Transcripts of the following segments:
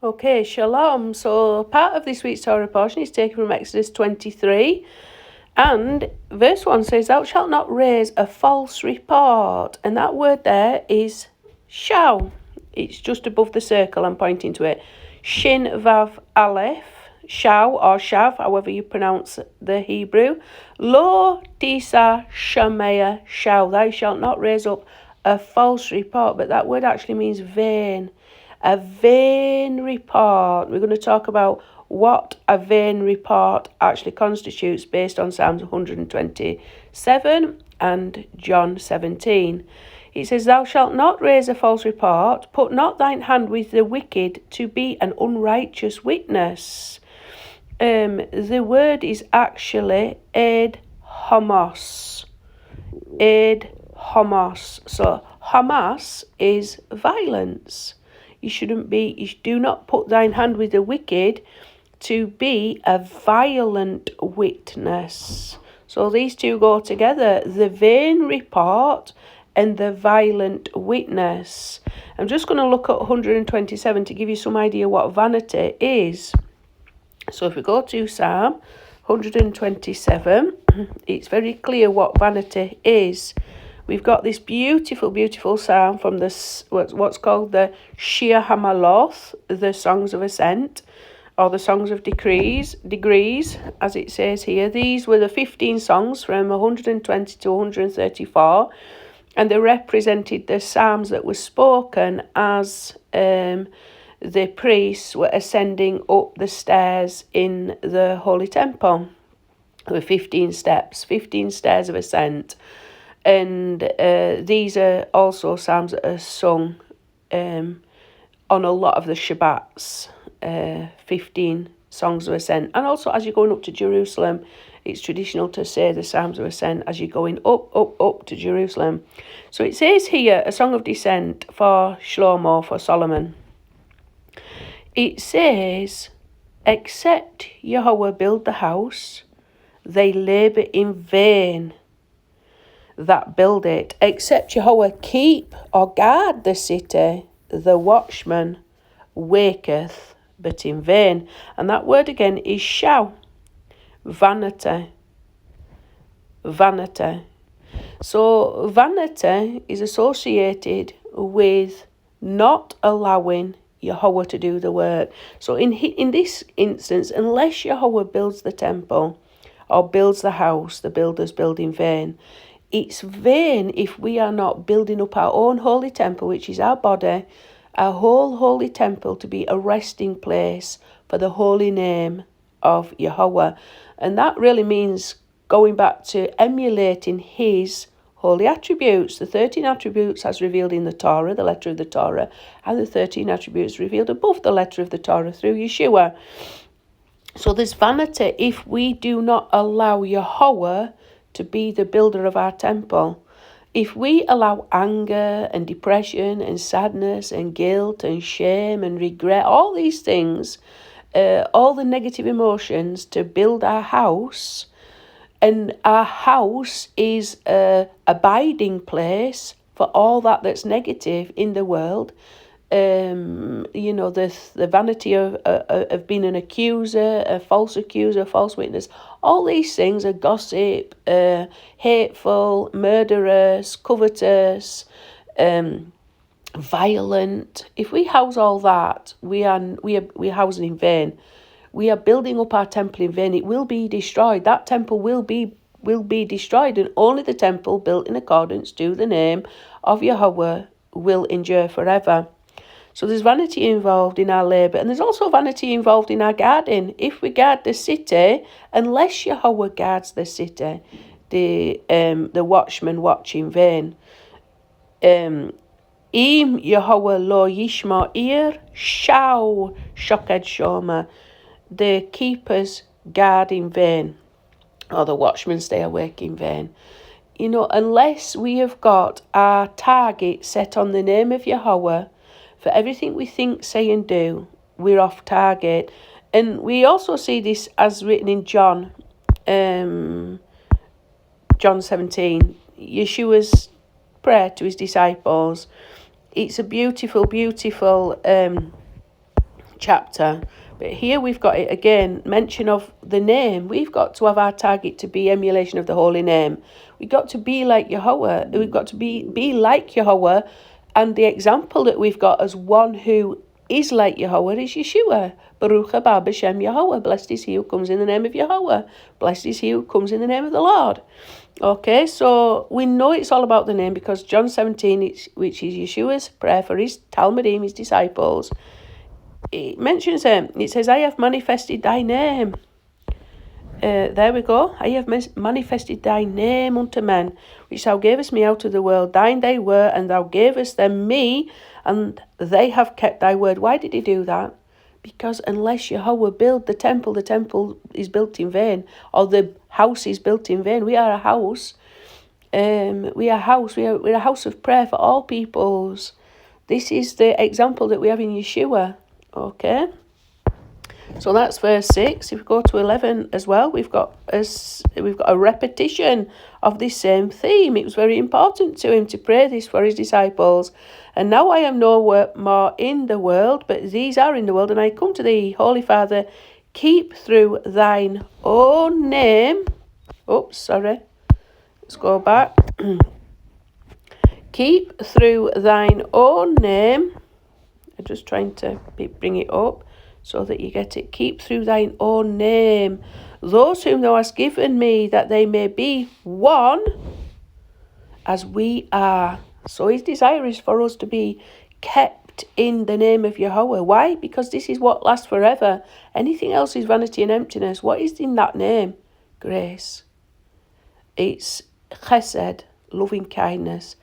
Okay, shalom. So part of this week's Torah portion is taken from Exodus 23. And verse 1 says, Thou shalt not raise a false report. And that word there is shall. It's just above the circle. I'm pointing to it. Shin Vav Aleph. Shall or shav, however you pronounce the Hebrew. Lo tisa shameya shall. Thou shalt not raise up a false report. But that word actually means vain. A vain report. We're going to talk about what a vain report actually constitutes based on Psalms 127 and John 17. It says, Thou shalt not raise a false report, put not thine hand with the wicked to be an unrighteous witness. The word is actually ed homos. Ed homos. So Hamas is violence. You do not put thine hand with the wicked to be a violent witness. So these two go together, the vain report and the violent witness. I'm just going to look at 127 to give you some idea what vanity is. So if we go to Psalm 127, it's very clear what vanity is. We've got this beautiful, beautiful psalm from what's called the Shir Hamaloth, the Songs of Ascent, or the Songs of Degrees, as it says here. These were the 15 songs from 120 to 134, and they represented the psalms that were spoken as the priests were ascending up the stairs in the Holy Temple. There were 15 steps, 15 stairs of ascent. And these are also psalms that are sung on a lot of the Shabbats, 15 songs of ascent. And also as you're going up to Jerusalem, it's traditional to say the psalms of ascent as you're going up to Jerusalem. So it says here, a song of descent for Shlomo, for Solomon. It says, Except Yahweh build the house, they labour in vain that build it. Except Jehovah keep or guard the city, the watchman waketh, but in vain. And that word again is shall. Vanity. Vanity. So vanity is associated with not allowing Yahweh to do the work. So in this instance, unless Yahweh builds the temple or builds the house, the builders build in vain. It's vain if we are not building up our own holy temple, which is our body, our whole holy temple to be a resting place for the holy name of Yahweh. And that really means going back to emulating his holy attributes, the 13 attributes as revealed in the Torah, the letter of the Torah, and the 13 attributes revealed above the letter of the Torah through Yeshua. So there's vanity if we do not allow Yahweh to be the builder of our temple. If we allow anger and depression and sadness and guilt and shame and regret, all these things, all the negative emotions to build our house, and our house is a abiding place for all that's negative in the world. The vanity of being an accuser, a false witness, all these things are gossip, hateful, murderous, covetous, violent. If we house all that, we are housing in vain. We are building up our temple in vain. It will be destroyed. That temple will be destroyed, and only the temple built in accordance to the name of Yahweh will endure forever. So there's vanity involved in our labour, and there's also vanity involved in our guarding. If we guard the city, unless Yahweh guards the city, the watchmen watch in vain. Im Yahweh lo yishma ir shau shoked shoma. The keepers guard in vain, or the watchmen stay awake in vain. Unless we have got our target set on the name of Yahweh, for everything we think, say and do, we're off target. And we also see this as written in John 17, Yeshua's prayer to his disciples. It's a beautiful, beautiful chapter. But here we've got it again, mention of the name. We've got to have our target to be emulation of the holy name. We've got to be like Yahweh. We've got to be like Yahweh. And the example that we've got as one who is like Yahweh is Yeshua. Baruch haba b'shem Yahweh. Blessed is he who comes in the name of Yahweh. Blessed is he who comes in the name of the Lord. Okay, so we know it's all about the name because John 17, which is Yeshua's prayer for his Talmudim, his disciples, it mentions him. It says, I have manifested thy name. There we go. I have manifested thy name unto men, which thou gavest me out of the world. Thine they were, and thou gavest them me, and they have kept thy word. Why did he do that? Because unless Yahweh build the temple is built in vain, or the house is built in vain. We are a house. We're a house of prayer for all peoples. This is the example that we have in Yeshua. Okay, so that's verse 6. If we go to 11 as well, we've got a repetition of this same theme. It was very important to him to pray this for his disciples. And now I am no more in the world, but these are in the world, and I come to thee, Holy Father, keep through thine own name. Oops, sorry. Let's go back. Keep through thine own name. I'm just trying to bring it up so that you get it. Keep through thine own name those whom thou hast given me, that they may be one as we are. So his desire is for us to be kept in the name of Yahweh. Why? Because this is what lasts forever. Anything else is vanity and emptiness. What is in that name? Grace. It's chesed, loving kindness.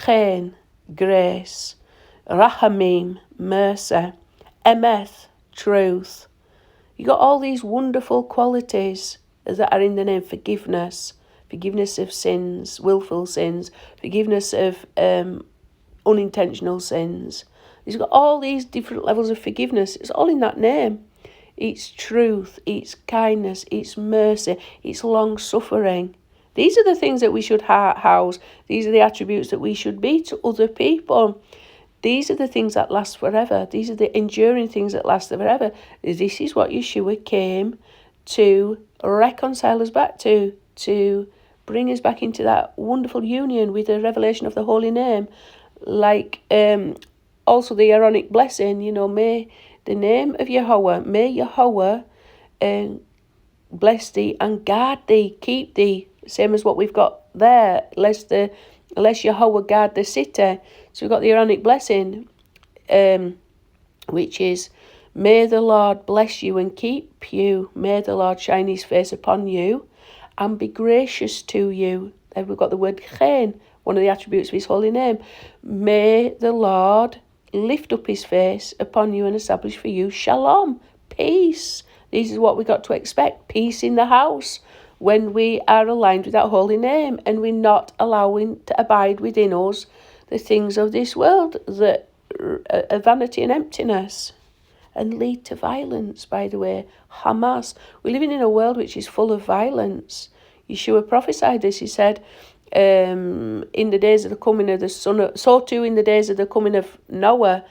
Chen, grace. Rahamim, mercy. Emeth, truth. You got all these wonderful qualities that are in the name. Forgiveness of sins, willful sins, forgiveness of unintentional sins. He's got all these different levels of forgiveness. It's all in that name. It's truth, it's kindness, it's mercy, it's long-suffering. These are the things that we should house. These are the attributes that we should be to other people. These are the things that last forever. These are the enduring things that last forever. This is what Yeshua came to reconcile us back to bring us back into that wonderful union with the revelation of the holy name. Like also the Aaronic blessing, may the name of Yahweh, may Yahweh bless thee and guard thee, keep thee. Same as what we've got there, lest Yahweh guard the city. So we've got the Aaronic blessing, which is, may the Lord bless you and keep you. May the Lord shine his face upon you and be gracious to you. Then we've got the word chen, one of the attributes of his holy name. May the Lord lift up his face upon you and establish for you shalom, peace. This is what we got to expect, peace in the house, when we are aligned with that holy name and we're not allowing to abide within us the things of this world that are vanity and emptiness and lead to violence, by the way. Hamas. We're living in a world which is full of violence. Yeshua prophesied this. He said, in the days of the coming of the son of, so too in the days of the coming of Noah.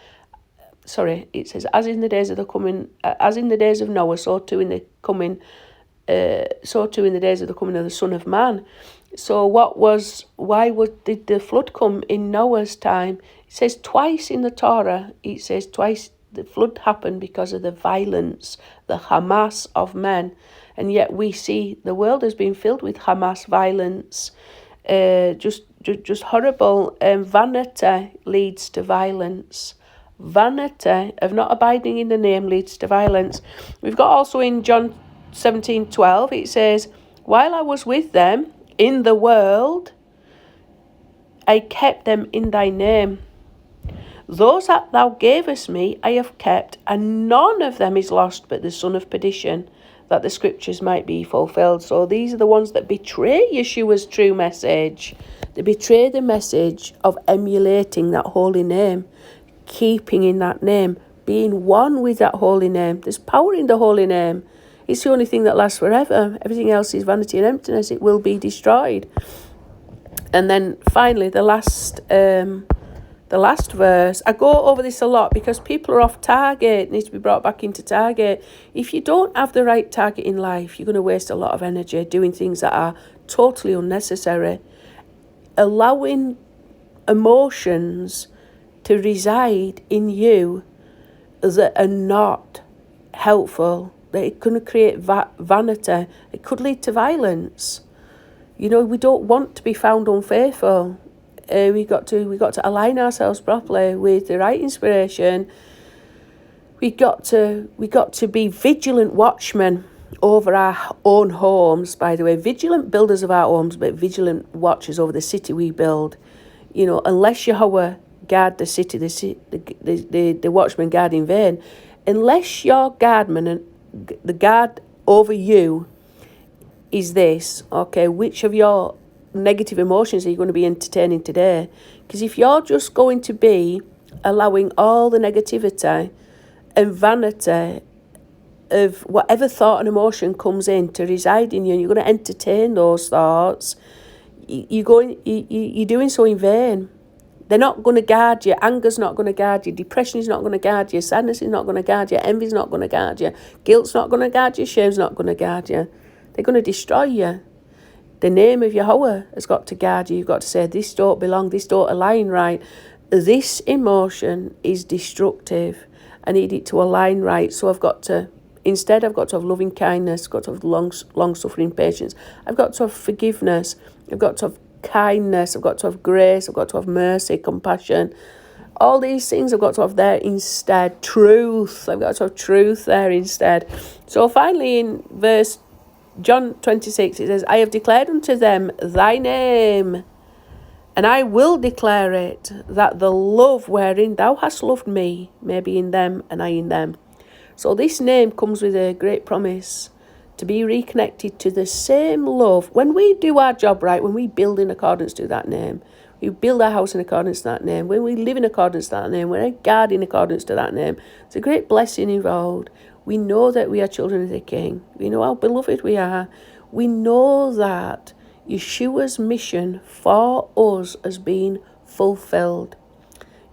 Sorry, it says, as in the days of Noah, so too in the days of the coming of the Son of Man. So did the flood come in Noah's time? It says twice in the Torah, it says twice the flood happened because of the violence, the Hamas of men. And yet we see the world has been filled with Hamas violence, just horrible. Vanity leads to violence. Vanity of not abiding in the name leads to violence. We've got also in John 17:12, it says, while I was with them in the world, I kept them in thy name. Those that thou gavest me, I have kept, and none of them is lost but the son of perdition, that the scriptures might be fulfilled. So these are the ones that betray Yeshua's true message. They betray the message of emulating that holy name, keeping in that name, being one with that holy name. There's power in the holy name. It's the only thing that lasts forever. Everything else is vanity and emptiness. It will be destroyed. And then finally, the last the last verse. I go over this a lot because people are off target, need to be brought back into target. If you don't have the right target in life, you're going to waste a lot of energy doing things that are totally unnecessary. Allowing emotions to reside in you that are not helpful, that it can create vanity, it could lead to violence. You know, we don't want to be found unfaithful. We got to align ourselves properly with the right inspiration. We got to be vigilant watchmen over our own homes. By the way, vigilant builders of our homes, but vigilant watchers over the city we build. You know, unless Yahweh guard the city, the watchman guard in vain. Unless your guardman and the guard over you is this, okay, which of your negative emotions are you going to be entertaining today? Because if you're just going to be allowing all the negativity and vanity of whatever thought and emotion comes in to reside in you, and you're going to entertain those thoughts, you're doing so in vain. They're not going to guard you. Anger's not going to guard you. Depression is not going to guard you. Sadness is not going to guard you. Envy's not going to guard you. Guilt's not going to guard you. Shame's not going to guard you. They're going to destroy you. The name of Yahweh has got to guard you. You've got to say, this don't belong, this don't align right. This emotion is destructive. I need it to align right. So I've got to have loving kindness, I've got to have long-suffering patience. I've got to have forgiveness. I've got to have kindness. I've got to have grace. I've got to have mercy, compassion. All these things I've got to have there instead. Truth. I've got to have truth there instead. So finally in verse John 26, it says, I have declared unto them thy name, and I will declare it, that the love wherein thou hast loved me may be in them and I in them. So this name comes with a great promise to be reconnected to the same love. When we do our job right, when we build in accordance to that name, we build our house in accordance to that name, when we live in accordance to that name, when we guard in accordance to that name, it's a great blessing involved. We know that we are children of the King. We know how beloved we are. We know that Yeshua's mission for us has been fulfilled.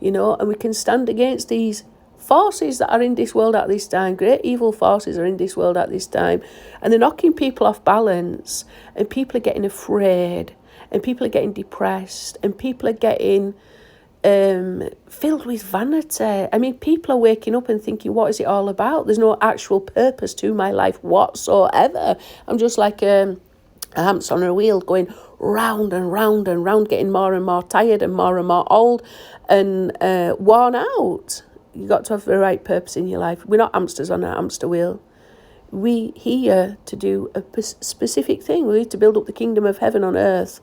You know, and we can stand against these forces that are in this world at this time. Great evil forces are in this world at this time. And they're knocking people off balance. And people are getting afraid. And people are getting depressed. And people are getting filled with vanity. I mean, people are waking up and thinking, what is it all about? There's no actual purpose to my life whatsoever. I'm just like a hamster on a wheel going round and round and round, getting more and more tired and more old and worn out. You've got to have the right purpose in your life. We're not hamsters on a hamster wheel. We're here to do a specific thing. We need to build up the kingdom of heaven on earth.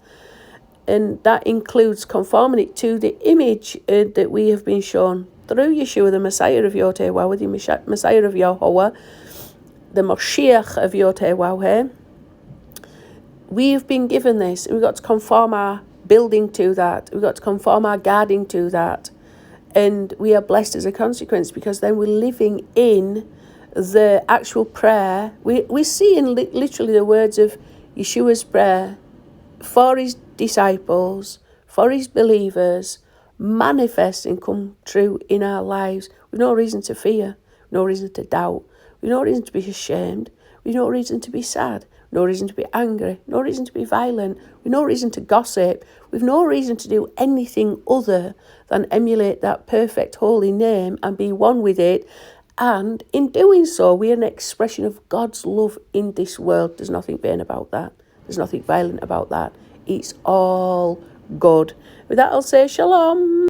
And that includes conforming it to the image that we have been shown through Yeshua, the Messiah of Yotewah, the Messiah of Yahweh, the Moshiach of Yotewah. We have been given this, and we've got to conform our building to that. We've got to conform our guarding to that. And we are blessed as a consequence, because then we're living in the actual prayer. We see in literally the words of Yeshua's prayer for his disciples, for his believers, manifest and come true in our lives. We've no reason to fear, no reason to doubt, we've no reason to be ashamed, we've no reason to be sad, no reason to be angry, no reason to be violent, we've no reason to gossip, we've no reason to do anything other than emulate that perfect holy name and be one with it. And in doing so, we are an expression of God's love in this world. There's nothing vain about that. There's nothing violent about that. It's all good. With that, I'll say shalom.